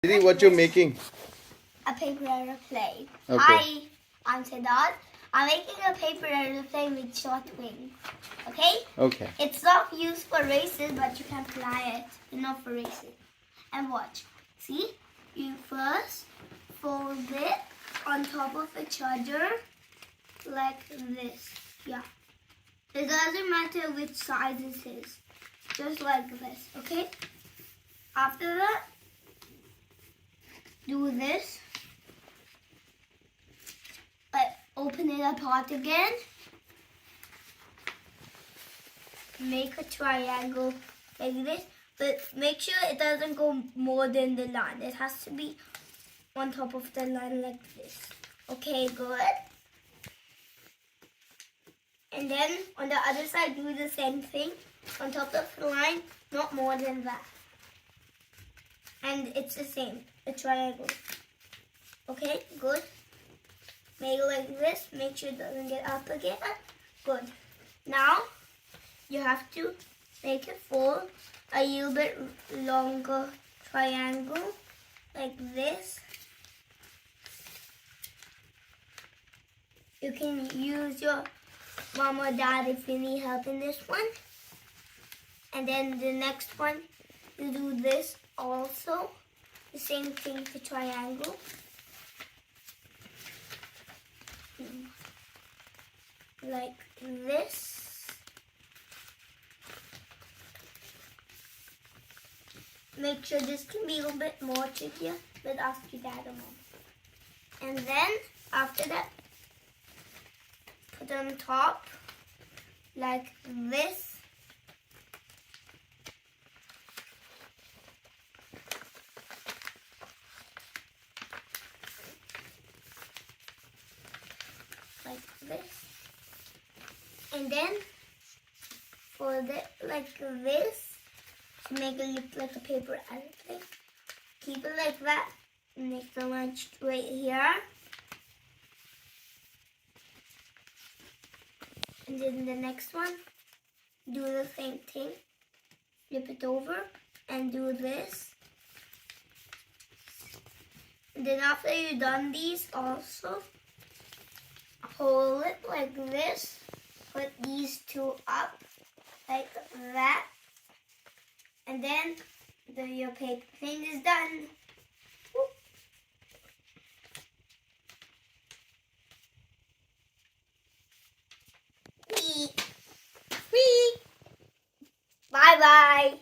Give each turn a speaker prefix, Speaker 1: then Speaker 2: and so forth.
Speaker 1: Didi, what you making?
Speaker 2: A paper aeroplane.
Speaker 1: Okay.
Speaker 2: Hi, I'm Siddharth. I'm making a paper aeroplane with short wings. Okay?
Speaker 1: Okay.
Speaker 2: It's not used for races, but you can fly it. Not for races. And watch. See? You first fold it on top of a charger like this. Yeah. It doesn't matter which size it is. Just like this. Okay? After that, do this. Open it apart again. Make a triangle like this. But make sure it doesn't go more than the line. It has to be on top of the line like this. Okay, good. And then on the other side, do the same thing. On top of the line, not more than that. And it's the same, a triangle. Okay, good. Make it like this. Make sure it doesn't get up again. Good. Now, you have to make it for a little bit longer triangle. Like this. You can use your mom or dad if you need help in this one. And then the next one, you do this also. The same thing for triangle. Like this. Make sure this can be a little bit more trickier, but ask your dad or mom. And then after that, put on top like this. Like this. And then for the like this, to make it look like a paper aeroplane, keep it like that. Make the line straight here. And then the next one, do the same thing. Flip it over and do this. And then after you've done these also, hold it like this. Put these two up like that. And then your paper thing is done. Whee! Whee! Bye-bye.